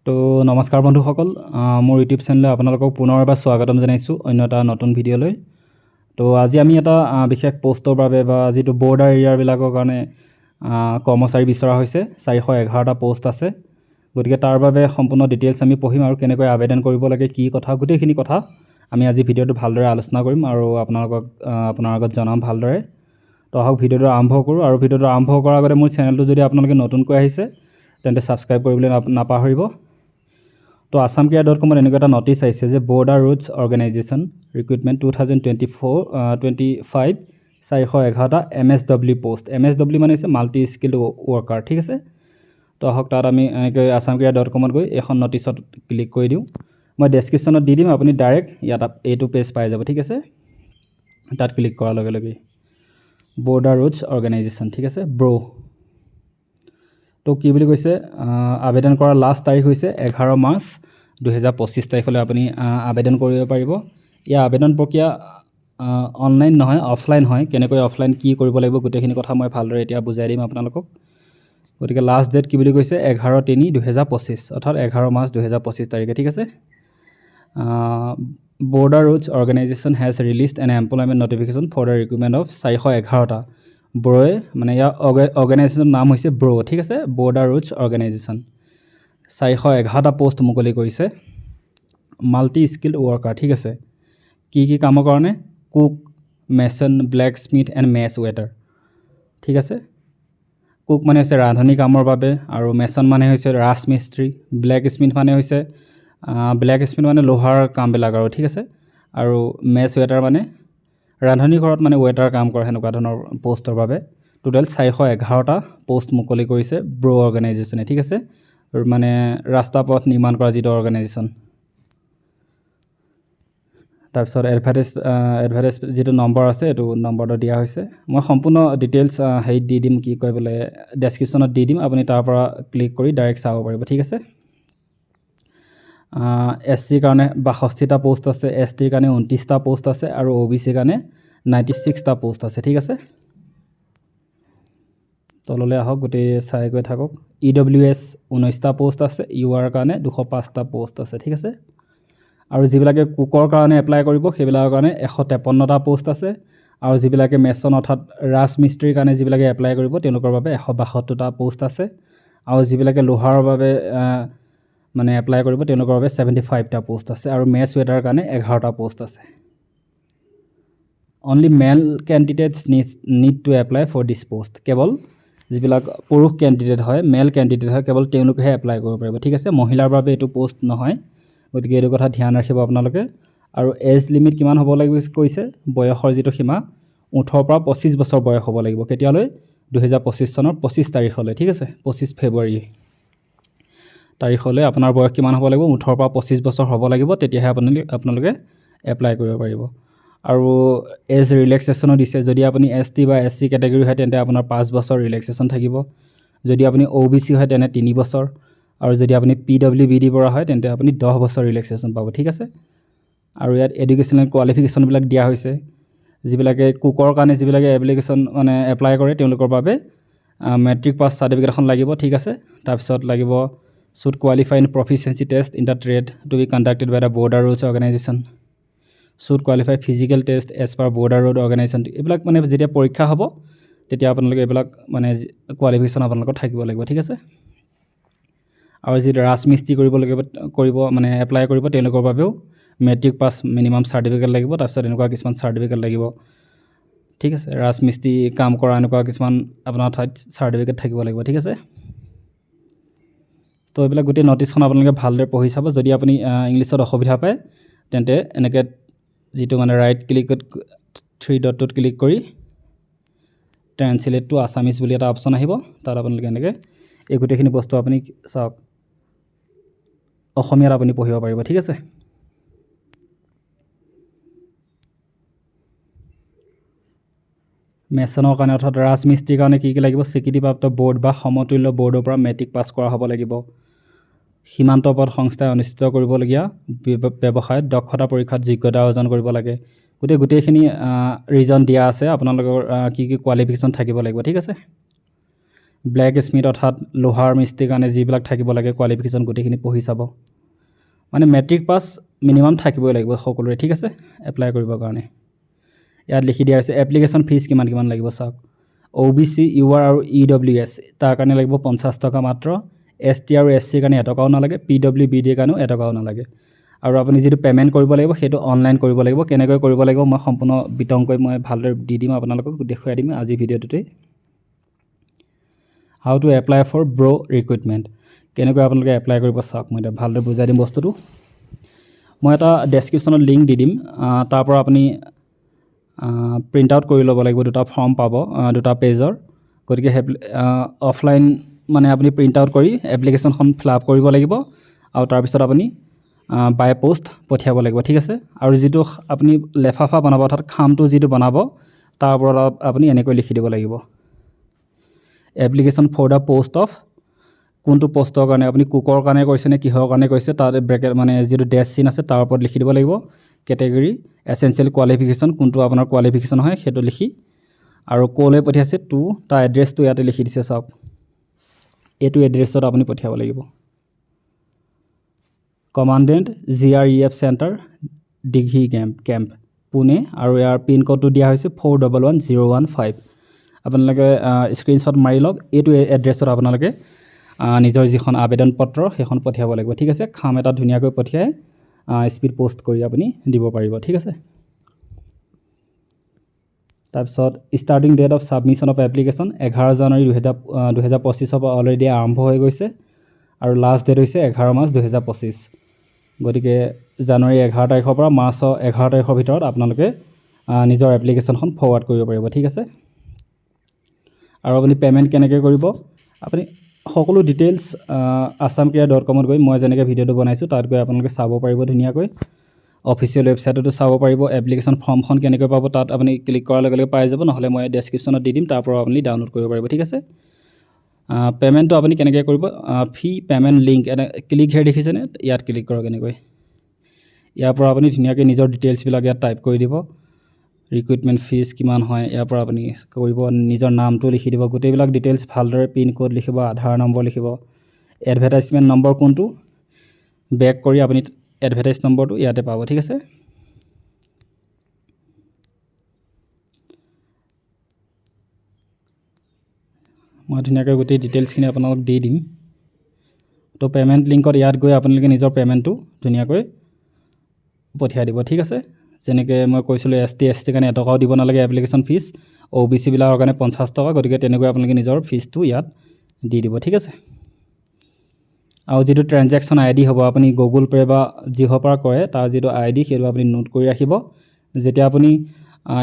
তো নমস্কাৰ বন্ধুসকল, মোৰ ইউটিউব চেনেলে আপোনালোকক পুনৰ এবাৰ স্বাগতম জনাইছোঁ অন্য এটা নতুন ভিডিঅ'লৈ। তো আজি আমি এটা বিশেষ পোষ্টৰ বাবে বা যিটো বৰ্ডাৰ এৰিয়াবিলাকৰ কাৰণে কৰ্মচাৰী বিচৰা হৈছে 411টা পোষ্ট আছে। গতিকে তাৰ বাবে সম্পূৰ্ণ ডিটেইলছ আমি পঢ়িম আৰু কেনেকৈ আবেদন কৰিব লাগে, কি কথা, গোটেইখিনি কথা আমি আজি ভিডিঅ'টো ভালদৰে আলোচনা কৰিম আৰু আপোনাৰ আগত জনাম ভালদৰে। তো আহক ভিডিঅ'টো আৰম্ভ কৰোঁ। আৰু ভিডিঅ'টো আৰম্ভ কৰাৰ আগতে মোৰ চেনেলটো যদি আপোনালোকে নতুনকৈ আহিছে তেন্তে ছাবস্ক্ৰাইব কৰিবলৈ নাপাহৰিব। তো assamcare.com এনেকুৱা এটা নটিচ আহিছে যে border roads organisation recruitment 2024-25 411টা MSW post. MSW মানে হৈছে মাল্টি স্কিল্ড ৱৰ্কাৰ, ঠিক আছে। তো আহক তাত আমি এনেকৈ assamcare.com গৈ এখন নটিচত ক্লিক কৰি দিওঁ। মই ডেছক্ৰিপশ্যনত দি দিম, আপুনি ডাইৰেক্ট ইয়াত এইটো পেজ পাই যাব, ঠিক আছে। তাত ক্লিক কৰাৰ লগে লগে বৰ্ডাৰ ৰুটছ অৰ্গেনাইজেশ্যন, ঠিক আছে, তো কি বুলি কৈছে, আবেদন কৰাৰ লাষ্ট তাৰিখ হৈছে 11 মাৰ্চ 2025 তাৰিখলৈ আপুনি আবেদন কৰিব পাৰিব। ইয়াৰ আবেদন প্ৰক্ৰিয়া অনলাইন নহয়, অফলাইন হয়। কেনেকৈ অফলাইন কি কৰিব লাগিব গোটেইখিনি কথা মই ভালদৰে এতিয়া বুজাই দিম আপোনালোকক। গতিকে লাষ্ট ডেট কি বুলি কৈছে 11/3/2025, অৰ্থাৎ 11 মাৰ্চ 2025 তাৰিখে, ঠিক আছে। Border roads organisation has released an employment notification for the recruitment of 411টা ব্ৰ'য়ে, মানে ইয়াৰ অৰ্গেনাইজেশ্যনৰ নাম হৈছে ব্ৰ', ঠিক আছে। বৰ্ডাৰ ৰুটছ অৰ্গেনাইজেশ্যন 411টা পোষ্ট মুকলি কৰিছে, মাল্টি স্কিল্ড ৱৰ্কাৰ, ঠিক আছে। কি কি কামৰ কাৰণে? Cook, mason, blacksmith and mess waiter, ঠিক আছে। কুক মানে হৈছে ৰান্ধনি কামৰ বাবে, আৰু মেচন মানে হৈছে ৰাজমিস্ত্ৰী, ব্লেক স্মিথ মানে লোহাৰ কামবিলাক আৰু, ঠিক আছে। আৰু মেছ ৱেটাৰ মানে ৰান্ধনি ঘৰত মানে ৱেটাৰ কাম কৰে, সেনেকুৱা ধৰণৰ পোষ্টৰ বাবে টোটেল 411টা পোষ্ট মুকলি কৰিছে ব্ৰ' অৰ্গেনাইজেশ্যনে, ঠিক আছে। মানে ৰাস্তা পথ নিৰ্মাণ কৰা যিটো অৰ্গেনাইজেশ্যন। তাৰপিছত এডভাৰটাইজ যিটো নম্বৰ আছে এইটো নম্বৰটো দিয়া হৈছে। মই সম্পূৰ্ণ ডিটেইলছ হেৰিত দি দিম, কি কয় বোলে ডেছক্ৰিপশ্যনত দি দিম, আপুনি তাৰ পৰা ক্লিক কৰি ডাইৰেক্ট চাব পাৰিব, ঠিক আছে। SCৰ কাৰণে 62টা পোষ্ট আছে, STৰ কাৰণে 29টা পোষ্ট আছে, আৰু OBCৰ কাৰণে 96টা পোষ্ট আছে, ঠিক আছে। তললৈ আহক, গোটেই চাই গৈ থাকক। EWS 19টা পোষ্ট আছে, UR কাৰণে 205টা পোষ্ট আছে, ঠিক আছে। আৰু যিবিলাকে কুকৰ কাৰণে এপ্লাই কৰিব সেইবিলাকৰ কাৰণে 153টা পোষ্ট আছে, আৰু যিবিলাকে মেচন অৰ্থাৎ ৰাজমিস্ত্ৰীৰ কাৰণে যিবিলাকে এপ্লাই কৰিব তেওঁলোকৰ বাবে 162টা পোষ্ট আছে, আৰু যিবিলাকে লোহাৰৰ বাবে মানে এপ্লাই কৰিব তেওঁলোকৰ বাবে 75টা পোষ্ট আছে, আৰু মেছ ৱেটাৰৰ কাৰণে 11টা পোষ্ট আছে। Only male candidates need to apply for this post. কেৱল যিবিলাক পুৰুষ কেণ্ডিডেট হয়, মেল কেণ্ডিডেট হয়, কেৱল তেওঁলোকেহে এপ্লাই কৰিব পাৰিব, ঠিক আছে। মহিলাৰ বাবে এইটো পোষ্ট নহয়, গতিকে এইটো কথা ধ্যান ৰাখিব আপোনালোকে। আৰু এজ লিমিট কিমান হ'ব লাগিব কৈছে, বয়সৰ যিটো সীমা 18 পৰা 25 বছৰ বয়স হ'ব লাগিব। কেতিয়ালৈ? 2025 চনৰ 25 তাৰিখলৈ, ঠিক আছে। 25 ফেব্ৰুৱাৰী তাৰিখলৈ আপোনাৰ বয়স কিমান হ'ব লাগিব? 18 পৰা 25 বছৰ হ'ব লাগিব, তেতিয়াহে আপোনালোকে এপ্লাই কৰিব পাৰিব। আৰু এজ ৰিলেক্সেশ্যনো দিছে। যদি আপুনি ST বা SC কেটেগৰী হয় তেন্তে আপোনাৰ 5 বছৰ ৰিলেক্সেশ্যন থাকিব। যদি আপুনি OBC হয় তেনে 3 বছৰ, আৰু যদি আপুনি PWBD পৰা হয় তেন্তে আপুনি 10 বছৰ ৰিলেক্সেশ্যন পাব, ঠিক আছে। আৰু ইয়াত এডুকেশ্যনেল কোৱালিফিকেশ্যনবিলাক দিয়া হৈছে। যিবিলাকে কুকৰ কাৰণে যিবিলাকে এপ্লাই কৰে তেওঁলোকৰ বাবে মেট্ৰিক পাছ চাৰ্টিফিকেট এখন লাগিব, ঠিক আছে। তাৰপিছত লাগিব should qualify in proficiency test in the trade to be conducted by the border roads organization, should qualify physical test as per border road organization। এইবিলাক মানে যেতিয়া পৰীক্ষা হ'ব তেতিয়া আপোনালোকে এইবিলাক মানে কোৱালিফিকেশ্যন আপোনালোকৰ থাকিব লাগিব, ঠিক আছে। আৰু যি ৰাজমিস্ত্ৰী কৰিব মানে এপ্লাই কৰিব তেওঁলোকৰ বাবেও মেট্ৰিক পাছ মিনিমাম চাৰ্টিফিকেট লাগিব, তাৰপিছত এনেকুৱা কিছুমান চাৰ্টিফিকেট লাগিব, ঠিক আছে। ৰাজমিস্ত্ৰী কাম কৰা এনেকুৱা কিছুমান আপোনাৰ ঠাইত চাৰ্টিফিকেট থাকিব লাগিব, ঠিক আছে। তো এইবিলাক গোটেই নটিচখন আপোনালোকে ভালদৰে পঢ়ি চাব। যদি আপুনি ইংলিছত অসুবিধা পায় তেন্তে এনেকৈ যিটো মানে ৰাইট ক্লিকত 3 ডটটোত ক্লিক কৰি ট্ৰান্সলেট টু আছামিজ বুলি এটা অপশ্যন আহিব, তাত আপোনালোকে এনেকৈ এই গোটেইখিনি বস্তু আপুনি চাওক, অসমীয়াত আপুনি পঢ়িব পাৰিব, ঠিক আছে। মেচনৰ কাৰণে অৰ্থাৎ ৰাজমিস্ত্ৰীৰ কাৰণে কি লাগিব? স্বীকৃতিপ্ৰাপ্ত বৰ্ড বা সমতুল্য বৰ্ডৰ পৰা মেট্ৰিক পাছ কৰা হ'ব লাগিব। সীমান্ত পথ সংস্থাই অনুষ্ঠিত কৰিবলগীয়া ব্যৱসায়ত দক্ষতা পৰীক্ষাত যোগ্যতা অৰ্জন কৰিব লাগে। গোটেইখিনি ৰিজন দিয়া আছে আপোনালোকৰ কি কি কোৱালিফিকেশ্যন থাকিব লাগিব, ঠিক আছে। ব্লেক স্মিথ অৰ্থাৎ লোহাৰ মিস্ত্ৰীৰ কাৰণে যিবিলাক থাকিব লাগে কোৱালিফিকেশ্যন গোটেইখিনি পঢ়ি চাব। মানে মেট্ৰিক পাছ মিনিমাম থাকিবই লাগিব সকলোৰে, ঠিক আছে, এপ্লাই কৰিবৰ কাৰণে। ইয়াত লিখি দিয়া হৈছে এপ্লিকেশ্যন ফিজ কিমান কিমান লাগিব চাওক। OBC UR আৰু EWS তাৰ কাৰণে লাগিব 50 টকা মাত্ৰ, ST আৰু SCৰ কাৰণে এটকাও নালাগে, PWBDৰ কাৰণেও এটকাও নালাগে। আৰু আপুনি যিটো পে'মেণ্ট কৰিব লাগিব সেইটো অনলাইন কৰিব লাগিব। কেনেকৈ কৰিব লাগিব মই সম্পূৰ্ণ বিতংকৈ মই ভালদৰে দি দিম, আপোনালোকক দেখুৱাই দিম আজি ভিডিঅ'টোতে। How to apply for BRO recruitment, কেনেকৈ আপোনালোকে এপ্লাই কৰিব চাওক, মই এতিয়া ভালদৰে বুজাই দিম বস্তুটো। মই এটা ডেছক্ৰিপশ্যনত লিংক দি দিম, তাৰ পৰা আপুনি প্ৰিণ্ট আউট কৰি ল'ব লাগিব, দুটা ফৰ্ম পাব, দুটা পেজৰ। গতিকে অফলাইন মানে আপুনি প্ৰিণ্ট আউট কৰি এপ্লিকেশ্যনখন ফিল আপ কৰিব লাগিব আৰু তাৰপিছত আপুনি বাই পোষ্ট পঠিয়াব লাগিব, ঠিক আছে। আৰু যিটো আপুনি লেফাফা বনাব অৰ্থাৎ খামটো যিটো বনাব তাৰ ওপৰত আপুনি এনেকৈ লিখি দিব লাগিব application for the post of, কোনটো পোষ্টৰ কাৰণে আপুনি কুকৰ কাৰণে কৰিছে নে কিহৰ কাৰণে কৰিছে তাৰ ব্ৰেকেট মানে যিটো ডেছ চিন আছে তাৰ ওপৰত লিখি দিব লাগিব। কেটেগৰী এছেঞ্চিয়েল কোৱালিফিকেশ্যন কোনটো আপোনাৰ কোৱালিফিকেশ্যন হয় সেইটো লিখি, আৰু ক'লৈ পঠিয়াইছে টু, তাৰ এড্ৰেছটো ইয়াতে লিখি দিছে চাওক, এইটো এড্ৰেছত আপুনি পঠিয়াব লাগিব। কমাণ্ডেণ্ট GREF চেণ্টাৰ দিঘি কেম্প পুনে, আৰু ইয়াৰ পিনক'ডটো দিয়া হৈছে 411015। আপোনালোকে স্ক্ৰীনশ্বট মাৰি লওক, এইটো এড্ৰেছত আপোনালোকে নিজৰ যিখন আবেদন পত্ৰ সেইখন পঠিয়াব লাগিব, ঠিক আছে। খাম এটা ধুনীয়াকৈ পঠিয়াই স্পীড পোষ্ট কৰি আপুনি দিব পাৰিব, ঠিক আছে। তাৰপিছত starting date of submission of application 11 January 2025 পৰা অলৰেডি আৰম্ভ হৈ গৈছে, আৰু লাষ্ট ডেট হৈছে 11 মাৰ্চ 2025। গতিকে জানুৱাৰী 11 তাৰিখৰ পৰা মাৰ্চৰ 11 তাৰিখৰ ভিতৰত আপোনালোকে নিজৰ এপ্লিকেশ্যনখন ফৰৱাৰ্ড কৰিব পাৰিব, ঠিক আছে। আৰু আপুনি পে'মেণ্ট কেনেকৈ কৰিব, আপুনি সকলো ডিটেইলছ assamcareer.com-ত গৈ মই যেনেকৈ ভিডিঅ'টো বনাইছোঁ তাত গৈ আপোনালোকে চাব পাৰিব ধুনীয়াকৈ। অফিচিয়েল ৱেবছাইটতো চাব পাৰিব, এপ্লিকেশ্যন ফৰ্মখন কেনেকৈ পাব তাত আপুনি ক্লিক কৰাৰ লগে লগে পাই যাব, নহ'লে মই ডেছক্ৰিপশ্যনত দি দিম, তাৰ পৰা আপুনি ডাউনলোড কৰিব পাৰিব, ঠিক আছে। পে'মেণ্টটো আপুনি কেনেকৈ কৰিব, ফি পে'মেণ্ট লিংক এটা ক্লিক হেৰি দেখিছেনে, ইয়াত ক্লিক কৰক এনেকৈ। ইয়াৰ পৰা আপুনি ধুনীয়াকৈ নিজৰ ডিটেইলছবিলাক ইয়াত টাইপ কৰি দিব, ৰিক্ৰুইটমেণ্ট ফিজ কিমান হয় ইয়াৰ পৰা আপুনি কৰিব, নিজৰ নামটো লিখি দিব, গোটেইবিলাক ডিটেইলছ ভালদৰে পিনক'ড লিখিব, আধাৰ নম্বৰ লিখিব, এডভাৰটাইজমেণ্ট নম্বৰ কোনটো বেক কৰি আপুনি এডভাৰটাইজ নম্বৰটো ইয়াতে পাব, ঠিক আছে। মই ধুনীয়াকৈ গোটেই ডিটেইলছখিনি আপোনালোকক দি দিম। তো পে'মেণ্ট লিংকত ইয়াত গৈ আপোনালোকে নিজৰ পে'মেণ্টটো ধুনীয়াকৈ পঠিয়াই দিব, ঠিক আছে। যেনেকৈ মই কৈছিলোঁ ST ST কাৰণে এটকাও দিব নালাগে এপ্লিকেশ্যন ফিজ, OBC বিলাকৰ কাৰণে 50 টকা, গতিকে তেনেকৈ আপোনালোকে নিজৰ ফিজটো ইয়াত দি দিব, ঠিক আছে। আৰু যিটো ট্ৰেনজেকশ্যন ID হ'ব আপুনি গুগল পে' বা যিহৰ পৰা কৰে তাৰ যিটো ID সেইটো আপুনি নোট কৰি ৰাখিব। যেতিয়া আপুনি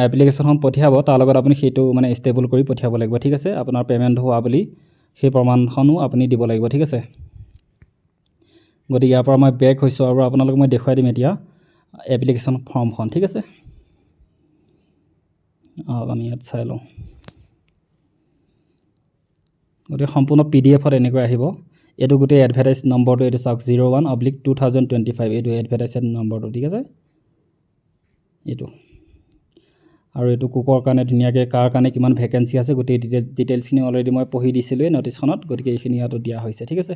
এপ্লিকেশ্যনখন পঠিয়াব তাৰ লগত আপুনি সেইটো মানে ষ্টেবল কৰি পঠিয়াব লাগিব, ঠিক আছে। আপোনাৰ পে'মেণ্ট হোৱা বুলি সেই প্ৰমাণখনো আপুনি দিব লাগিব, ঠিক আছে। গতিকে ইয়াৰ পৰা মই বেক হৈছোঁ আৰু আপোনালোকক মই দেখুৱাই দিম এতিয়া এপ্লিকেশ্যন ফৰ্মখন, ঠিক আছে। আমি ইয়াত চাই লওঁ, গতিকে সম্পূৰ্ণ PDF-ত এনেকৈ আহিব। এইটো গোটেই এডভাৰটাইজ নম্বৰটো এইটো চাওক 01/2025 এইটো এডভাৰটাইজ নম্বৰটো, ঠিক আছে। এইটো আৰু এইটো কুকৰ কাৰণে ধুনীয়াকৈ কাৰ কাৰণে কিমান ভেকেঞ্চি আছে গোটেই ডিটেইলছখিনি অলৰেডি মই পঢ়ি দিছিলোঁৱেই ন'টিছখনত, গতিকে এইখিনি ইয়াতো দিয়া হৈছে, ঠিক আছে।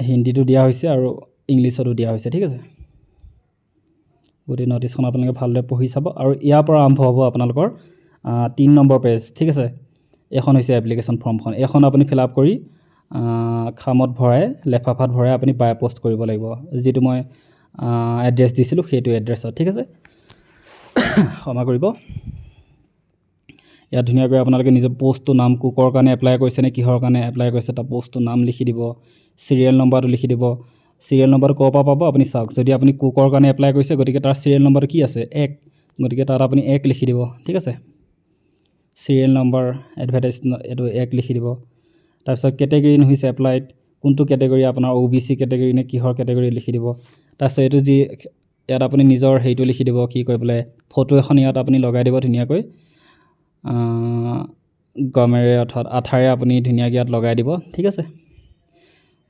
হিন্দীটো দিয়া হৈছে আৰু ইংলিছতো দিয়া হৈছে, ঠিক আছে। গোটেই ন'টিছখন আপোনালোকে ভালদৰে পঢ়ি চাব। আৰু ইয়াৰ পৰা আৰম্ভ হ'ব আপোনালোকৰ 3 নম্বৰ পেজ, ঠিক আছে। এখন হৈছে এপ্লিকেশ্যন ফৰ্মখন, এখন আপুনি ফিল আপ কৰি খামত ভৰাই লেফাফাত ভৰাই আপুনি বাই পোষ্ট কৰিব লাগিব, যিটো মই এড্ৰেছ দিছিলোঁ সেইটো এড্ৰেছত, ঠিক আছে। ক্ষমা কৰিব। ইয়াত ধুনীয়াকৈ আপোনালোকে নিজৰ পোষ্টটোৰ নাম, কুকৰ কাৰণে এপ্লাই কৰিছে নে কিহৰ কাৰণে এপ্লাই কৰিছে তাৰ পোষ্টটোৰ নাম লিখি দিব, চিৰিয়েল নম্বৰটো লিখি দিব। চিৰিয়েল নম্বৰটো ক'ৰ পৰা পাব আপুনি চাওক, যদি আপুনি কুকৰ কাৰণে এপ্লাই কৰিছে গতিকে তাৰ চিৰিয়েল নম্বৰটো কি আছে 1, গতিকে তাত আপুনি 1 লিখি দিব, ঠিক আছে। চিৰিয়েল নম্বৰ এডভাৰটাইজ এইটো 1 লিখি দিব। তাৰপিছত কেটেগৰী হৈছে এপ্লাইড, কোনটো কেটেগৰী আপোনাৰ OBC কেটেগৰী নে কিহৰ কেটেগৰী লিখি দিব। তাৰপিছত এইটো যি ইয়াত আপুনি নিজৰ হেৰিটো লিখি দিব, কি কয় বোলে ফটো এখন ইয়াত আপুনি লগাই দিব ধুনীয়াকৈ, গমেৰে অৰ্থাৎ আঠাৰে আপুনি ধুনীয়াকৈ ইয়াত লগাই দিব, ঠিক আছে।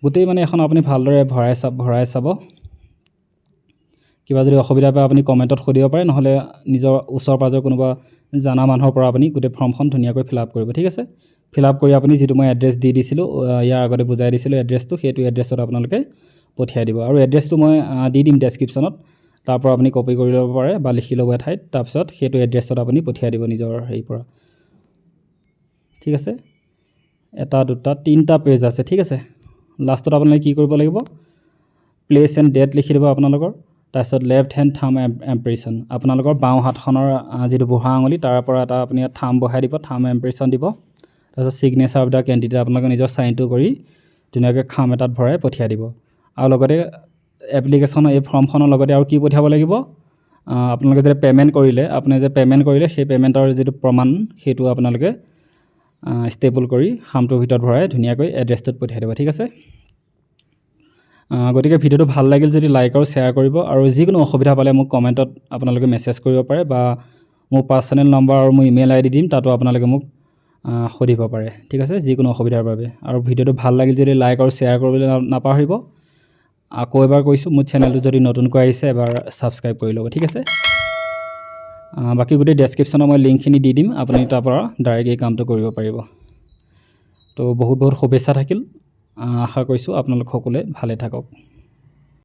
গোটেই মানে এখন আপুনি ভালদৰে ভৰাই চাব। কিবা যদি অসুবিধা পায় আপুনি কমেণ্টত সুধিব পাৰে, নহ'লে নিজৰ ওচৰ পাজৰ কোনোবা জানা মানুহৰ পৰা আপুনি গোটেই ফৰ্মখন ধুনীয়াকৈ ফিল আপ কৰিব ঠিক আছে। ফিল আপ কৰি আপুনি যিটো মই এড্ৰেছ দি দিছিলোঁ ইয়াৰ আগতে বুজাই দিছিলোঁ এড্ৰেছটো, সেইটো এড্ৰেছত আপোনালোকে পঠিয়াই দিব। আৰু এড্ৰেছটো মই দি দিম ডেছক্ৰিপশ্যনত, তাৰ পৰা আপুনি কপি কৰি ল'ব পাৰে বা লিখি ল'ব এঠাইত, তাৰপিছত সেইটো এড্ৰেছত আপুনি পঠিয়াই দিব নিজৰ হেৰিৰ পৰা ঠিক আছে। 1 2 3টা পেজ আছে ঠিক আছে। লাষ্টত আপোনালোকে কি কৰিব লাগিব, প্লেচ এণ্ড ডেট লিখি দিব আপোনালোকৰ, তাৰপিছত লেফ্ট হেণ্ড থাম্ব এম্প্ৰেশ্যন, আপোনালোকৰ বাওঁ হাতখনৰ যিটো বুঢ়া আঙুলি তাৰ পৰা এটা আপুনি থাম্ব বহাই দিব, থাম্ব এম্প্ৰেশ্যন দিব। তাৰপিছত ছিগনেচাৰ অফ দ্য কেণ্ডিডেট, আপোনালোকে নিজৰ চাইনটো কৰি ধুনীয়াকৈ খাম এটাত ভৰাই পঠিয়াই দিব। আৰু লগতে এপ্লিকেশ্যনৰ এই ফৰ্মখনৰ লগতে আৰু কি পঠিয়াব লাগিব, আপোনালোকে যে পে'মেণ্ট কৰিলে, আপুনি যে পে'মেণ্ট কৰিলে সেই পে'মেণ্টৰ যিটো প্ৰমাণ সেইটো আপোনালোকে ষ্টেপল কৰি খামটোৰ ভিতৰত ভৰাই ধুনীয়াকৈ এড্ৰেছটোত পঠিয়াই দিব ঠিক আছে। গতিকে ভিডিঅ'টো ভাল লাগিল যদি লাইক আৰু শ্বেয়াৰ কৰিব, আৰু যিকোনো অসুবিধা পালে মোক কমেণ্টত আপোনালোকে মেছেজ কৰিব পাৰে, বা মোৰ পাৰ্চনেল নম্বৰ আৰু মোৰ ইমেইল আইডি দিম, তাতো আপোনালোকে মোক সুধিব পাৰে ঠিক আছে যিকোনো অসুবিধাৰ বাবে। আৰু ভিডিঅ'টো ভাল লাগিল যদি লাইক আৰু শ্বেয়াৰ কৰিবলৈ নাপাহৰিব। আকৌ এবাৰ কৈছোঁ, মোৰ চেনেলটো যদি নতুনকৈ আহিছে এবাৰ ছাবস্ক্ৰাইব কৰি ল'ব ঠিক আছে। বাকী গোটেই ডেছক্ৰিপশ্যনত মই লিংকখিনি দি দিম, আপুনি তাৰ পৰা ডাইৰেক্ট এই কামটো কৰিব পাৰিব। তো বহুত বহুত শুভেচ্ছা থাকিল, আশা কৰিছোঁ আপোনালোক সকলোৱে ভালে থাকক।